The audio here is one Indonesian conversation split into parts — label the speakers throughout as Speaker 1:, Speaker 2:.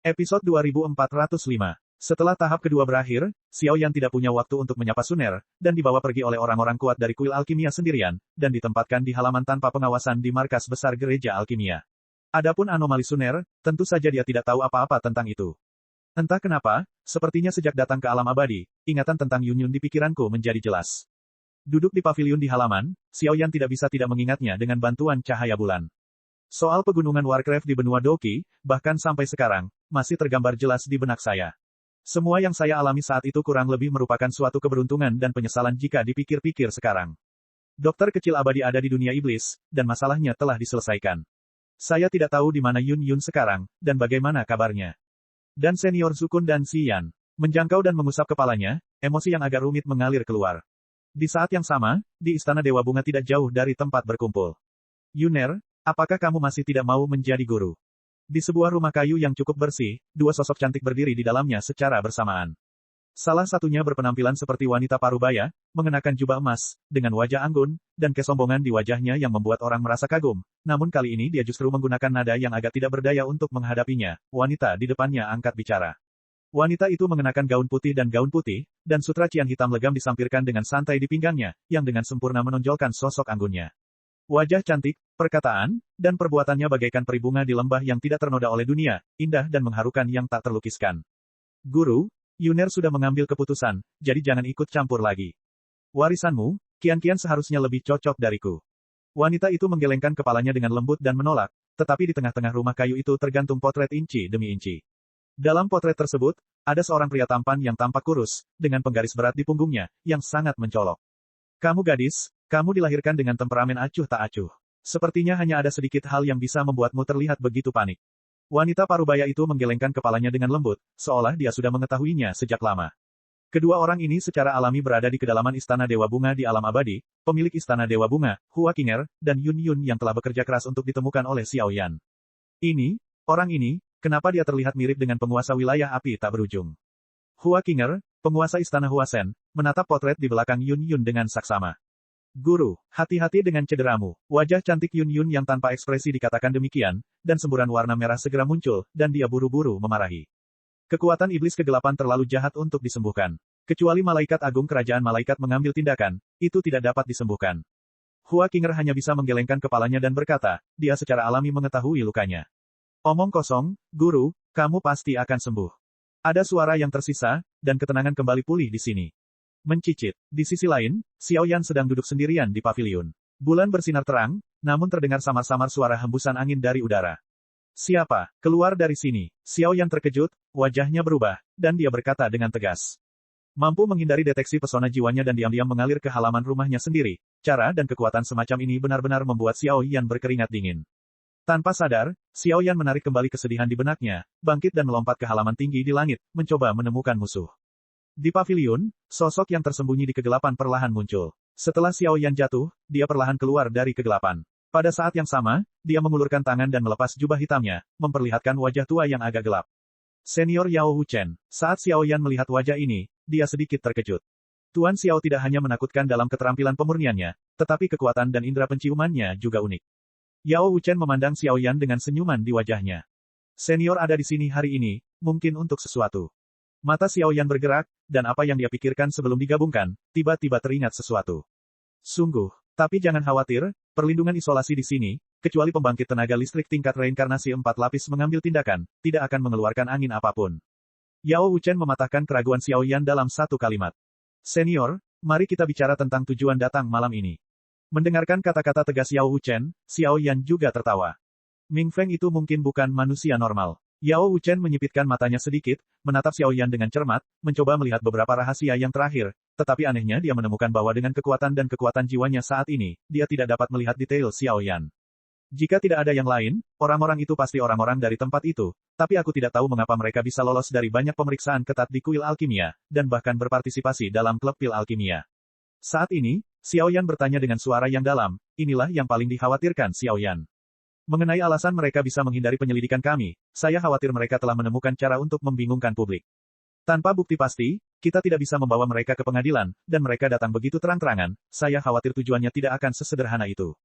Speaker 1: Episode 2405. Setelah tahap kedua berakhir, Xiao Yan tidak punya waktu untuk menyapa Suner, dan dibawa pergi oleh orang-orang kuat dari kuil alkimia sendirian, dan ditempatkan di halaman tanpa pengawasan di markas besar gereja alkimia. Adapun anomali Suner, tentu saja dia tidak tahu apa-apa tentang itu. Entah kenapa, sepertinya sejak datang ke alam abadi, ingatan tentang Yun Yun di pikiranku menjadi jelas. Duduk di pavilion di halaman, Xiao Yan tidak bisa tidak mengingatnya dengan bantuan cahaya bulan. Soal pegunungan Warcraft di benua Doki, bahkan sampai sekarang, masih tergambar jelas di benak saya. Semua yang saya alami saat itu kurang lebih merupakan suatu keberuntungan dan penyesalan jika dipikir-pikir sekarang. Dokter kecil abadi ada di dunia iblis, dan masalahnya telah diselesaikan. Saya tidak tahu di mana Yun Yun sekarang, dan bagaimana kabarnya. Dan senior Sukun dan Xian. Menjangkau dan mengusap kepalanya, emosi yang agak rumit mengalir keluar. Di saat yang sama, di Istana Dewa Bunga tidak jauh dari tempat berkumpul. Yuner, apakah kamu masih tidak mau menjadi guru? Di sebuah rumah kayu yang cukup bersih, dua sosok cantik berdiri di dalamnya secara bersamaan. Salah satunya berpenampilan seperti wanita parubaya, mengenakan jubah emas, dengan wajah anggun, dan kesombongan di wajahnya yang membuat orang merasa kagum. Namun kali ini dia justru menggunakan nada yang agak tidak berdaya untuk menghadapinya. Wanita di depannya angkat bicara. Wanita itu mengenakan gaun putih, dan sutra cian hitam legam disampirkan dengan santai di pinggangnya, yang dengan sempurna menonjolkan sosok anggunnya. Wajah cantik, perkataan, dan perbuatannya bagaikan peri bunga di lembah yang tidak ternoda oleh dunia, indah dan mengharukan yang tak terlukiskan. Guru, Yuner sudah mengambil keputusan, jadi jangan ikut campur lagi. Warisanmu, kian-kian seharusnya lebih cocok dariku. Wanita itu menggelengkan kepalanya dengan lembut dan menolak, tetapi di tengah-tengah rumah kayu itu tergantung potret inci demi inci. Dalam potret tersebut, ada seorang pria tampan yang tampak kurus, dengan penggaris berat di punggungnya, yang sangat mencolok. Kamu gadis, kamu dilahirkan dengan temperamen acuh tak acuh. Sepertinya hanya ada sedikit hal yang bisa membuatmu terlihat begitu panik. Wanita parubaya itu menggelengkan kepalanya dengan lembut, seolah dia sudah mengetahuinya sejak lama. Kedua orang ini secara alami berada di kedalaman Istana Dewa Bunga di alam abadi, pemilik Istana Dewa Bunga, Hua Qinger, dan Yun Yun yang telah bekerja keras untuk ditemukan oleh Xiao Yan. Orang ini, kenapa dia terlihat mirip dengan penguasa wilayah api tak berujung? Hua Qinger, penguasa Istana Huasen, menatap potret di belakang Yun Yun dengan saksama. Guru, hati-hati dengan cederamu. Wajah cantik Yun Yun yang tanpa ekspresi dikatakan demikian, dan semburan warna merah segera muncul, dan dia buru-buru memarahi. Kekuatan iblis kegelapan terlalu jahat untuk disembuhkan. Kecuali malaikat agung kerajaan malaikat mengambil tindakan, itu tidak dapat disembuhkan. Hua Qinger hanya bisa menggelengkan kepalanya dan berkata, dia secara alami mengetahui lukanya. Omong kosong, guru, kamu pasti akan sembuh. Ada suara yang tersisa, dan ketenangan kembali pulih di sini. Mencicit. Di sisi lain, Xiao Yan sedang duduk sendirian di pavilion. Bulan bersinar terang, namun terdengar samar-samar suara hembusan angin dari udara. Siapa? Keluar dari sini. Xiao Yan terkejut, wajahnya berubah, dan dia berkata dengan tegas. Mampu menghindari deteksi pesona jiwanya dan diam-diam mengalir ke halaman rumahnya sendiri. Cara dan kekuatan semacam ini benar-benar membuat Xiao Yan berkeringat dingin. Tanpa sadar, Xiao Yan menarik kembali kesedihan di benaknya, bangkit dan melompat ke halaman tinggi di langit, mencoba menemukan musuh. Di pavilion, sosok yang tersembunyi di kegelapan perlahan muncul. Setelah Xiao Yan jatuh, dia perlahan keluar dari kegelapan. Pada saat yang sama, dia mengulurkan tangan dan melepas jubah hitamnya, memperlihatkan wajah tua yang agak gelap. Senior Yao Wuchen. Saat Xiao Yan melihat wajah ini, dia sedikit terkejut. Tuan Xiao tidak hanya menakutkan dalam keterampilan pemurniannya, tetapi kekuatan dan indera penciumannya juga unik. Yao Wuchen memandang Xiao Yan dengan senyuman di wajahnya. Senior ada di sini hari ini, mungkin untuk sesuatu. Mata Xiao Yan bergerak, dan apa yang dia pikirkan sebelum digabungkan, tiba-tiba teringat sesuatu. Sungguh, tapi jangan khawatir, perlindungan isolasi di sini, kecuali pembangkit tenaga listrik tingkat reinkarnasi 4 lapis mengambil tindakan, tidak akan mengeluarkan angin apapun. Yao Wuchen mematahkan keraguan Xiao Yan dalam satu kalimat. Senior, mari kita bicara tentang tujuan datang malam ini. Mendengarkan kata-kata tegas Yao Wuchen, Xiao Yan juga tertawa. Ming Feng itu mungkin bukan manusia normal. Yao Wuchen menyipitkan matanya sedikit, menatap Xiao Yan dengan cermat, mencoba melihat beberapa rahasia yang terakhir, tetapi anehnya dia menemukan bahwa dengan kekuatan dan kekuatan jiwanya saat ini, dia tidak dapat melihat detail Xiao Yan. Jika tidak ada yang lain, orang-orang itu pasti orang-orang dari tempat itu, tapi aku tidak tahu mengapa mereka bisa lolos dari banyak pemeriksaan ketat di kuil alkimia, dan bahkan berpartisipasi dalam klub pil alkimia. Saat ini, Xiao Yan bertanya dengan suara yang dalam, inilah yang paling dikhawatirkan Xiao Yan. Mengenai alasan mereka bisa menghindari penyelidikan kami, saya khawatir mereka telah menemukan cara untuk membingungkan publik. Tanpa bukti pasti, kita tidak bisa membawa mereka ke pengadilan, dan mereka datang begitu terang-terangan, saya khawatir tujuannya tidak akan sesederhana itu.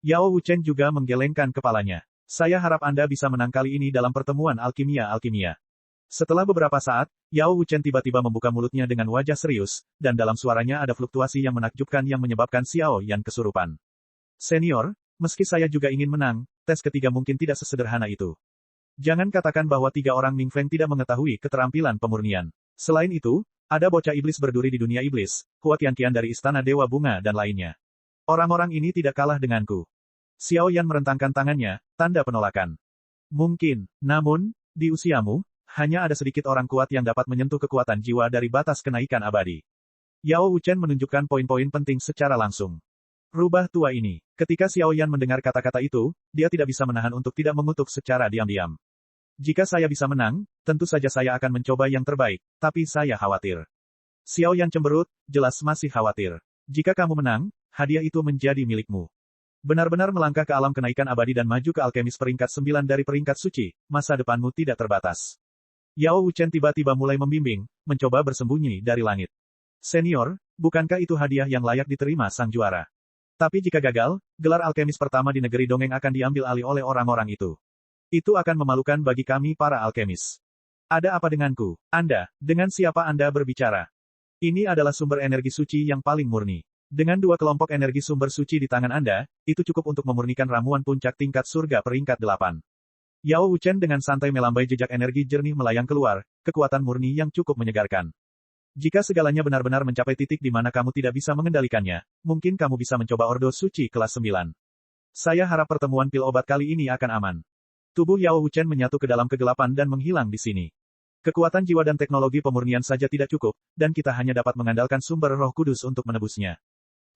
Speaker 1: Yao Wuchen juga menggelengkan kepalanya. Saya harap Anda bisa menang kali ini dalam pertemuan alkimia-alkimia. Setelah beberapa saat, Yao Wuchen tiba-tiba membuka mulutnya dengan wajah serius, dan dalam suaranya ada fluktuasi yang menakjubkan yang menyebabkan Xiao Yan kesurupan. Senior, meski saya juga ingin menang, tes ketiga mungkin tidak sesederhana itu. Jangan katakan bahwa 3 orang Ming Feng tidak mengetahui keterampilan pemurnian. Selain itu, ada bocah iblis berduri di dunia iblis, Hua Qianqian dari Istana Dewa Bunga dan lainnya. Orang-orang ini tidak kalah denganku. Xiao Yan merentangkan tangannya, tanda penolakan. Mungkin, namun, di usiamu, hanya ada sedikit orang kuat yang dapat menyentuh kekuatan jiwa dari batas kenaikan abadi. Yao Wuchen menunjukkan poin-poin penting secara langsung. Rubah tua ini. Ketika Xiao Yan mendengar kata-kata itu, dia tidak bisa menahan untuk tidak mengutuk secara diam-diam. Jika saya bisa menang, tentu saja saya akan mencoba yang terbaik, tapi saya khawatir. Xiao Yan cemberut, jelas masih khawatir. Jika kamu menang, hadiah itu menjadi milikmu. Benar-benar melangkah ke alam kenaikan abadi dan maju ke alkemis peringkat 9 dari peringkat suci, masa depanmu tidak terbatas. Yao Wuchen tiba-tiba mulai membimbing, mencoba bersembunyi dari langit. Senior, bukankah itu hadiah yang layak diterima sang juara? Tapi jika gagal, gelar alkemis pertama di negeri dongeng akan diambil alih oleh orang-orang itu. Itu akan memalukan bagi kami para alkemis. Ada apa denganku? Anda, dengan siapa Anda berbicara? Ini adalah sumber energi suci yang paling murni. Dengan 2 kelompok energi sumber suci di tangan Anda, itu cukup untuk memurnikan ramuan puncak tingkat surga peringkat 8. Yao Wuchen dengan santai melambai jejak energi jernih melayang keluar, kekuatan murni yang cukup menyegarkan. Jika segalanya benar-benar mencapai titik di mana kamu tidak bisa mengendalikannya, mungkin kamu bisa mencoba Ordo Suci kelas 9. Saya harap pertemuan pil obat kali ini akan aman. Tubuh Yao Wuchen menyatu ke dalam kegelapan dan menghilang di sini. Kekuatan jiwa dan teknologi pemurnian saja tidak cukup, dan kita hanya dapat mengandalkan sumber Roh Kudus untuk menebusnya.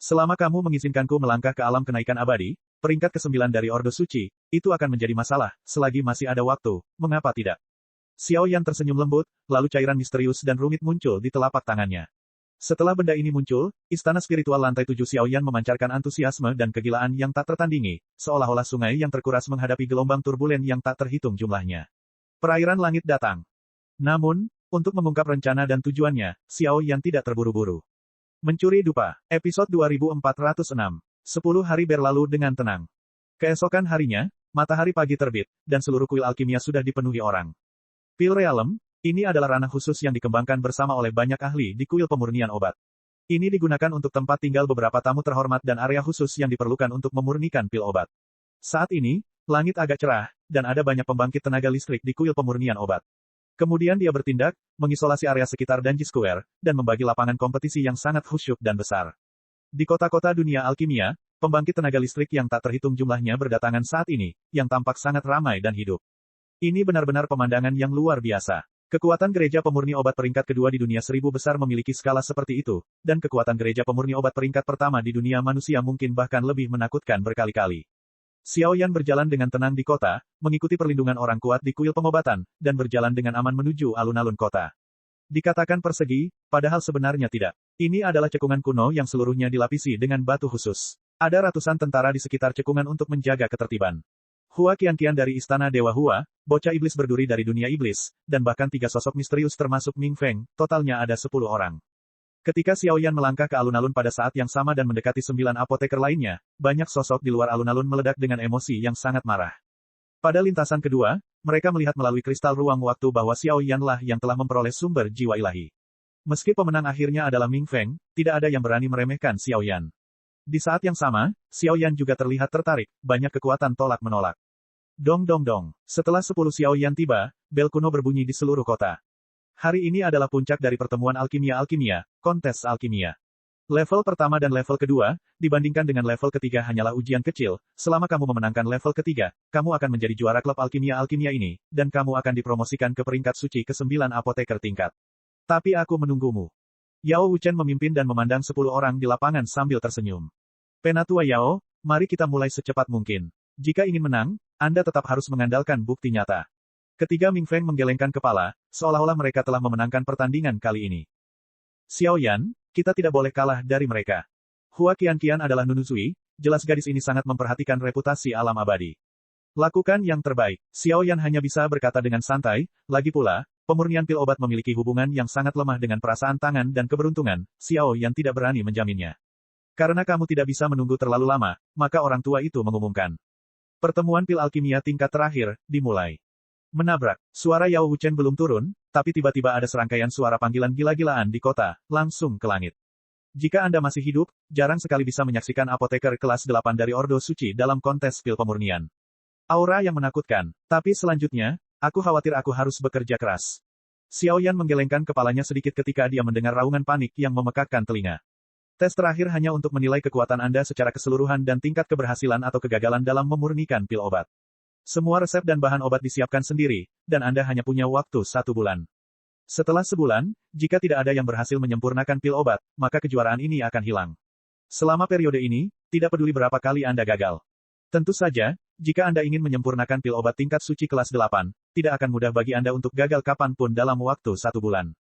Speaker 1: Selama kamu mengizinkanku melangkah ke alam kenaikan abadi, peringkat ke-9 dari Ordo Suci, itu akan menjadi masalah, selagi masih ada waktu, mengapa tidak? Xiao Yan tersenyum lembut, lalu cairan misterius dan rumit muncul di telapak tangannya. Setelah benda ini muncul, istana spiritual lantai 7 Xiao Yan memancarkan antusiasme dan kegilaan yang tak tertandingi, seolah-olah sungai yang terkuras menghadapi gelombang turbulen yang tak terhitung jumlahnya. Perairan langit datang. Namun, untuk mengungkap rencana dan tujuannya, Xiao Yan tidak terburu-buru. Mencuri dupa. Episode 2406. 10 hari berlalu dengan tenang. Keesokan harinya, matahari pagi terbit, dan seluruh kuil alkimia sudah dipenuhi orang. Pil Realm, ini adalah ranah khusus yang dikembangkan bersama oleh banyak ahli di kuil pemurnian obat. Ini digunakan untuk tempat tinggal beberapa tamu terhormat dan area khusus yang diperlukan untuk memurnikan pil obat. Saat ini, langit agak cerah, dan ada banyak pembangkit tenaga listrik di kuil pemurnian obat. Kemudian dia bertindak, mengisolasi area sekitar Danji Square, dan membagi lapangan kompetisi yang sangat khusyuk dan besar. Di kota-kota dunia alkimia, pembangkit tenaga listrik yang tak terhitung jumlahnya berdatangan saat ini, yang tampak sangat ramai dan hidup. Ini benar-benar pemandangan yang luar biasa. Kekuatan gereja pemurni obat peringkat kedua di dunia 1000 besar memiliki skala seperti itu, dan kekuatan gereja pemurni obat peringkat pertama di dunia manusia mungkin bahkan lebih menakutkan berkali-kali. Xiao Yan berjalan dengan tenang di kota, mengikuti perlindungan orang kuat di kuil pengobatan, dan berjalan dengan aman menuju alun-alun kota. Dikatakan persegi, padahal sebenarnya tidak. Ini adalah cekungan kuno yang seluruhnya dilapisi dengan batu khusus. Ada ratusan tentara di sekitar cekungan untuk menjaga ketertiban. Hua Qianqian dari Istana Dewa Hua, bocah iblis berduri dari dunia iblis, dan bahkan 3 sosok misterius termasuk Ming Feng, totalnya ada 10 orang. Ketika Xiao Yan melangkah ke alun-alun pada saat yang sama dan mendekati 9 apoteker lainnya, banyak sosok di luar alun-alun meledak dengan emosi yang sangat marah. Pada lintasan kedua, mereka melihat melalui kristal ruang waktu bahwa Xiao Yan lah yang telah memperoleh sumber jiwa ilahi. Meski pemenang akhirnya adalah Ming Feng, tidak ada yang berani meremehkan Xiao Yan. Di saat yang sama, Xiao Yan juga terlihat tertarik, banyak kekuatan tolak-menolak. Dong dong dong. Setelah 10 Xiao Yan tiba, bel kuno berbunyi di seluruh kota. Hari ini adalah puncak dari pertemuan alkimia-alkimia, kontes alkimia. Level pertama dan level kedua, dibandingkan dengan level ketiga hanyalah ujian kecil, selama kamu memenangkan level ketiga, kamu akan menjadi juara klub alkimia-alkimia ini, dan kamu akan dipromosikan ke peringkat suci ke-9 apoteker tingkat. Tapi aku menunggumu. Yao Wuchen memimpin dan memandang 10 orang di lapangan sambil tersenyum. Penatua Yao, mari kita mulai secepat mungkin. Jika ingin menang, Anda tetap harus mengandalkan bukti nyata. Ketiga Ming Feng menggelengkan kepala, seolah-olah mereka telah memenangkan pertandingan kali ini. Xiao Yan, kita tidak boleh kalah dari mereka. Hua Qianqian adalah Nunuzui, jelas gadis ini sangat memperhatikan reputasi alam abadi. Lakukan yang terbaik. Xiao Yan hanya bisa berkata dengan santai, lagi pula, pemurnian pil obat memiliki hubungan yang sangat lemah dengan perasaan tangan dan keberuntungan, Xiao Yan tidak berani menjaminnya. Karena kamu tidak bisa menunggu terlalu lama, maka orang tua itu mengumumkan. Pertemuan pil alkimia tingkat terakhir, dimulai. Menabrak. Suara Yao Wuchen belum turun, tapi tiba-tiba ada serangkaian suara panggilan gila-gilaan di kota, langsung ke langit. Jika Anda masih hidup, jarang sekali bisa menyaksikan apoteker kelas 8 dari Ordo Suci dalam kontes pil pemurnian. Aura yang menakutkan. Tapi selanjutnya, aku khawatir aku harus bekerja keras. Xiao Yan menggelengkan kepalanya sedikit ketika dia mendengar raungan panik yang memekakkan telinga. Tes terakhir hanya untuk menilai kekuatan Anda secara keseluruhan dan tingkat keberhasilan atau kegagalan dalam memurnikan pil obat. Semua resep dan bahan obat disiapkan sendiri, dan Anda hanya punya waktu 1 bulan. Setelah sebulan, jika tidak ada yang berhasil menyempurnakan pil obat, maka kejuaraan ini akan hilang. Selama periode ini, tidak peduli berapa kali Anda gagal. Tentu saja, jika Anda ingin menyempurnakan pil obat tingkat suci kelas 8, tidak akan mudah bagi Anda untuk gagal kapanpun dalam waktu 1 bulan.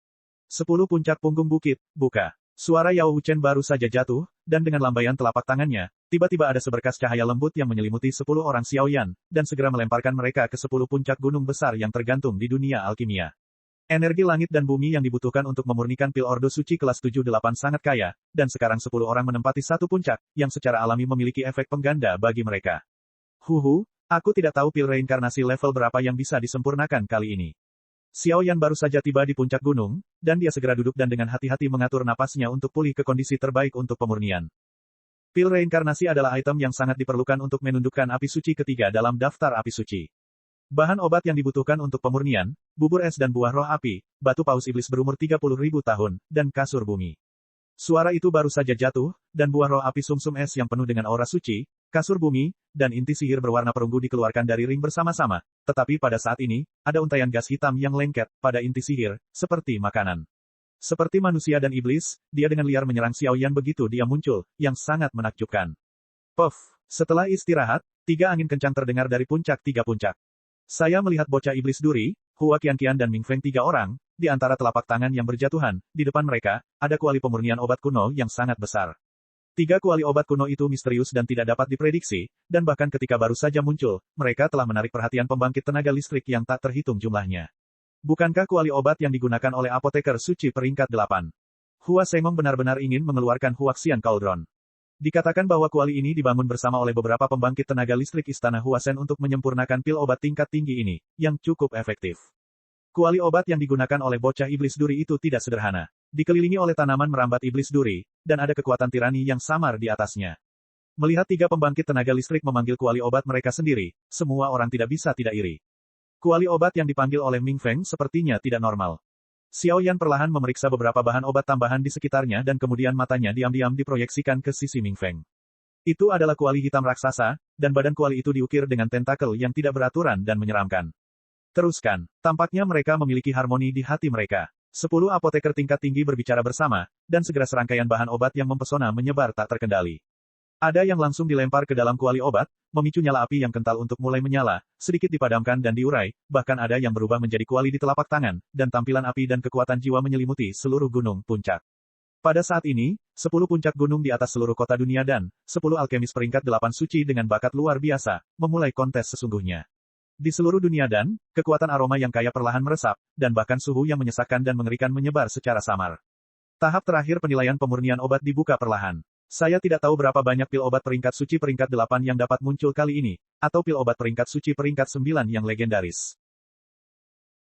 Speaker 1: 10 puncak punggung bukit, buka. Suara Yao Wuchen baru saja jatuh, dan dengan lambaian telapak tangannya, tiba-tiba ada seberkas cahaya lembut yang menyelimuti 10 orang Xiao Yan, dan segera melemparkan mereka ke 10 puncak gunung besar yang tergantung di dunia alkimia. Energi langit dan bumi yang dibutuhkan untuk memurnikan pil Ordo Suci kelas 7-8 sangat kaya, dan sekarang 10 orang menempati satu puncak, yang secara alami memiliki efek pengganda bagi mereka. Aku tidak tahu pil reinkarnasi level berapa yang bisa disempurnakan kali ini. Xiao Yan baru saja tiba di puncak gunung, dan dia segera duduk dan dengan hati-hati mengatur napasnya untuk pulih ke kondisi terbaik untuk pemurnian. Pil reinkarnasi adalah item yang sangat diperlukan untuk menundukkan api suci ketiga dalam daftar api suci. Bahan obat yang dibutuhkan untuk pemurnian, bubur es dan buah roh api, batu paus iblis berumur 30.000 tahun, dan kasur bumi. Suara itu baru saja jatuh, dan buah roh api sumsum es yang penuh dengan aura suci, kasur bumi, dan inti sihir berwarna perunggu dikeluarkan dari ring bersama-sama, tetapi pada saat ini, ada untaian gas hitam yang lengket pada inti sihir, seperti makanan. Seperti manusia dan iblis, dia dengan liar menyerang Xiao Yan begitu dia muncul, yang sangat menakjubkan. Puff! Setelah istirahat, 3 angin kencang terdengar dari puncak 3 puncak. Saya melihat bocah iblis duri, Hua Qianqian dan Ming Feng 3 orang, di antara telapak tangan yang berjatuhan, di depan mereka, ada kuali pemurnian obat kuno yang sangat besar. 3 kuali obat kuno itu misterius dan tidak dapat diprediksi, dan bahkan ketika baru saja muncul, mereka telah menarik perhatian pembangkit tenaga listrik yang tak terhitung jumlahnya. Bukankah kuali obat yang digunakan oleh apoteker suci peringkat 8? Hua Sengong benar-benar ingin mengeluarkan Huaxian Cauldron. Dikatakan bahwa kuali ini dibangun bersama oleh beberapa pembangkit tenaga listrik Istana Huasen untuk menyempurnakan pil obat tingkat tinggi ini, yang cukup efektif. Kuali obat yang digunakan oleh bocah iblis duri itu tidak sederhana. Dikelilingi oleh tanaman merambat iblis duri, dan ada kekuatan tirani yang samar di atasnya. Melihat 3 pembangkit tenaga listrik memanggil kuali obat mereka sendiri, semua orang tidak bisa tidak iri. Kuali obat yang dipanggil oleh Ming Feng sepertinya tidak normal. Xiao Yan perlahan memeriksa beberapa bahan obat tambahan di sekitarnya dan kemudian matanya diam-diam diproyeksikan ke sisi Ming Feng. Itu adalah kuali hitam raksasa, dan badan kuali itu diukir dengan tentakel yang tidak beraturan dan menyeramkan. Teruskan, tampaknya mereka memiliki harmoni di hati mereka. 10 apoteker tingkat tinggi berbicara bersama, dan segera serangkaian bahan obat yang mempesona menyebar tak terkendali. Ada yang langsung dilempar ke dalam kuali obat, memicu nyala api yang kental untuk mulai menyala, sedikit dipadamkan dan diurai, bahkan ada yang berubah menjadi kuali di telapak tangan, dan tampilan api dan kekuatan jiwa menyelimuti seluruh gunung puncak. Pada saat ini, 10 puncak gunung di atas seluruh kota dunia dan 10 alkemis peringkat 8 suci dengan bakat luar biasa, memulai kontes sesungguhnya. Di seluruh dunia dan, kekuatan aroma yang kaya perlahan meresap, dan bahkan suhu yang menyesakkan dan mengerikan menyebar secara samar. Tahap terakhir penilaian pemurnian obat dibuka perlahan. Saya tidak tahu berapa banyak pil obat peringkat suci peringkat 8 yang dapat muncul kali ini, atau pil obat peringkat suci peringkat 9 yang legendaris.